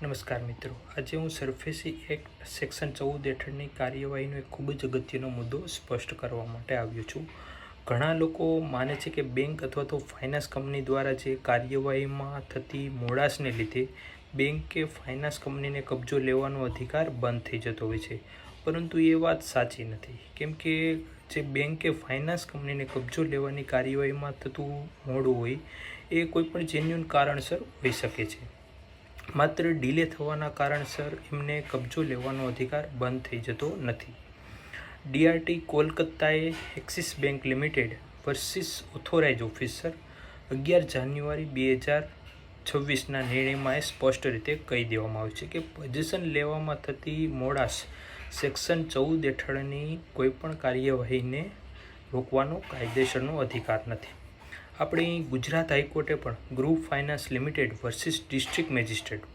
નમસ્કાર મિત્રો, આજે હું સરફેસી એક્ટ સેક્શન 14 હેઠળની કાર્યવાહીનો એક ખૂબ જ અગત્યનો મુદ્દો સ્પષ્ટ કરવા માટે આવ્યો છું. ઘણા લોકો માને છે કે બેંક અથવા તો ફાઇનાન્સ કંપની દ્વારા જે કાર્યવાહીમાં થતી મોડાશને લીધે બેંક કે ફાઇનાન્સ કંપનીને કબજો લેવાનો અધિકાર બંધ થઈ જતો હોય છે, પરંતુ એ વાત સાચી નથી. કેમ કે જે બેંક કે ફાઇનાન્સ કંપનીને કબજો લેવાની કાર્યવાહીમાં થતું મોડું હોય એ કોઈપણ જેન્યુન કારણસર હોઈ શકે છે. માત્ર ડીલે થવાના કારણસર એમને કબજો લેવાનો અધિકાર બંધ થઈ જતો નથી. ડીઆરટી કોલકાતાએ Axis Bank Limited versus authorise officer 11 January 2026ના નિર્ણયમાં સ્પષ્ટ રીતે કહી દેવામાં આવ્યું છે કે પોઝિશન લેવામાં થતી મોડાશ સેક્શન 14 હેઠળની કોઈપણ કાર્યવાહીને રોકવાનો કાયદેસરનો અધિકાર નથી. આપણી ગુજરાત હાઈકોર્ટે પણ group finance limited versus district magistrate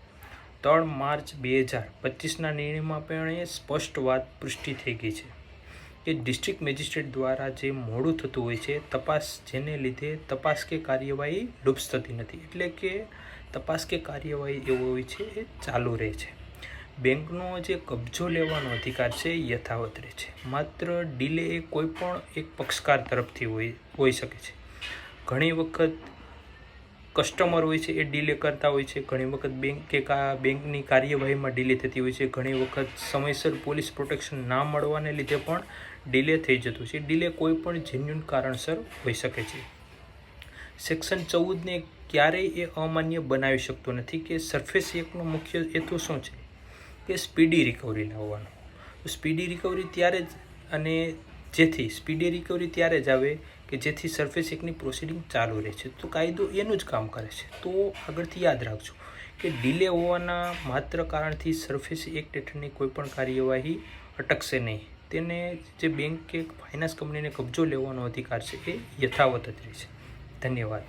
3 March 2025ના નિર્ણયમાં પણ એ સ્પષ્ટ વાત પુષ્ટિ થઈ ગઈ છે કે ડિસ્ટ્રિક્ટ મેજિસ્ટ્રેટ દ્વારા જે મોડું થતું હોય છે તપાસ, જેને લીધે તપાસ કે કાર્યવાહી લુપ્ત થતી નથી, એટલે કે તપાસ કે કાર્યવાહી એવો હોય છે એ ચાલુ રહે છે. બેંકનો જે કબજો લેવાનો અધિકાર છે એ યથાવત રહે છે. માત્ર ડીલે એ કોઈ પણ એક પક્ષકાર તરફથી હોઈ શકે છે. ઘણી વખત કસ્ટમર હોય છે એ ડીલે કરતા હોય છે, ઘણી વખત બેંક કે બેંકની કાર્યવાહીમાં ડીલે થતી હોય છે, ઘણી વખત સમયસર પોલીસ પ્રોટેક્શન ના મળવાને લીધે પણ ડીલે થઈ જતું છે. ડીલે કોઈ પણ જેન્યુન કારણસર હોઈ શકે છે. સેક્શન 14ને ક્યારેય એ અમાન્ય બનાવી શકતો નથી કે સરફેસ એક્ટનો મુખ્ય હેતુ શું છે કે સ્પીડી રિકવરી લાવવાનો. સ્પીડી રિકવરી ત્યારે જ અને જેથી સ્પીડી રિકવરી ત્યારે જ આવે કે જેથી સરફેસ એક્ટની પ્રોસિડિંગ ચાલુ રહે છે. તો કાયદો એનું જ કામ કરે છે. તો આગળથી યાદ રાખજો કે ડીલે હોવાના માત્ર કારણથી સરફેસ એક્ટ હેઠળની કોઈપણ કાર્યવાહી અટકશે નહીં. તેને જે બેંક કે ફાઇનાન્સ કંપનીને કબજો લેવાનો અધિકાર છે એ યથાવત જ રહેશે. ધન્યવાદ.